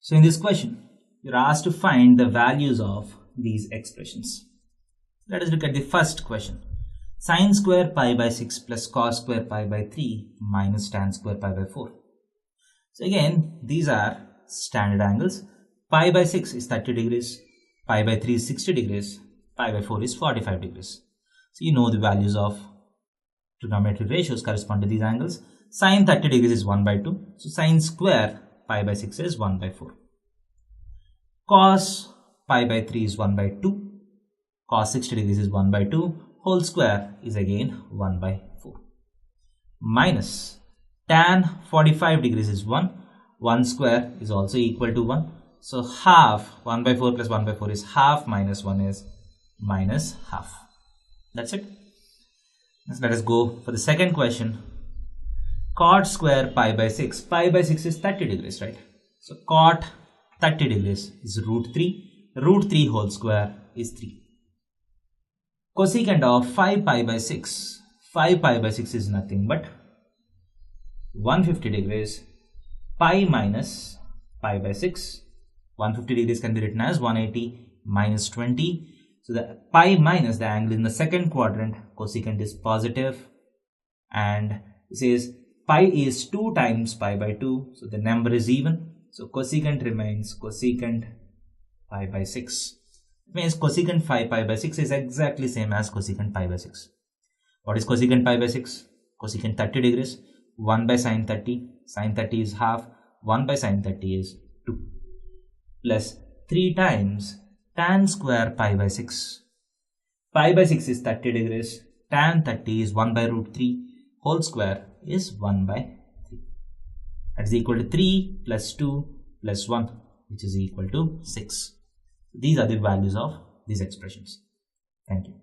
So in this question, you're asked to find the values of these expressions. Let us look at the first question. Sin square pi by 6 plus cos square pi by 3 minus tan square pi by 4. So again, these are standard angles. Pi by 6 is 30 degrees, pi by 3 is 60 degrees, pi by 4 is 45 degrees. So you know the values of trigonometric ratios correspond to these angles. Sin 30 degrees is 1 by 2. So sin square pi by 6 is 1 by 4. Cos pi by 3 is 1 by 2. Cos 60 degrees is 1 by 2. Whole square is again 1 by 4. Minus tan 45 degrees is 1. 1 square is also equal to 1. So half 1 by 4 plus 1 by 4 is half, minus 1 is minus half. That's it. Let us go for the second question. Cot square pi by 6. Pi by 6 is 30 degrees, right? So cot 30 degrees is root 3. Root 3 whole square is 3. Cosecant of 5 pi by 6. 5 pi by 6 is nothing but 150 degrees. Pi minus pi by 6. 150 degrees can be written as 180 minus 20. So the pi minus the angle in the second quadrant, cosecant is positive, and it says pi is 2 times pi by 2, so the number is even. So cosecant remains cosecant pi by 6. It means cosecant 5 pi by 6 is exactly same as cosecant pi by 6. What is cosecant pi by 6? Cosecant 30 degrees. 1 by sin 30. Sin 30 is half. 1 by sin 30 is 2. Plus 3 times tan square pi by 6. Pi by 6 is 30 degrees. Tan 30 is 1 by root 3. Whole square is 1 by 3. That is equal to 3 plus 2 plus 1, which is equal to 6. These are the values of these expressions. Thank you.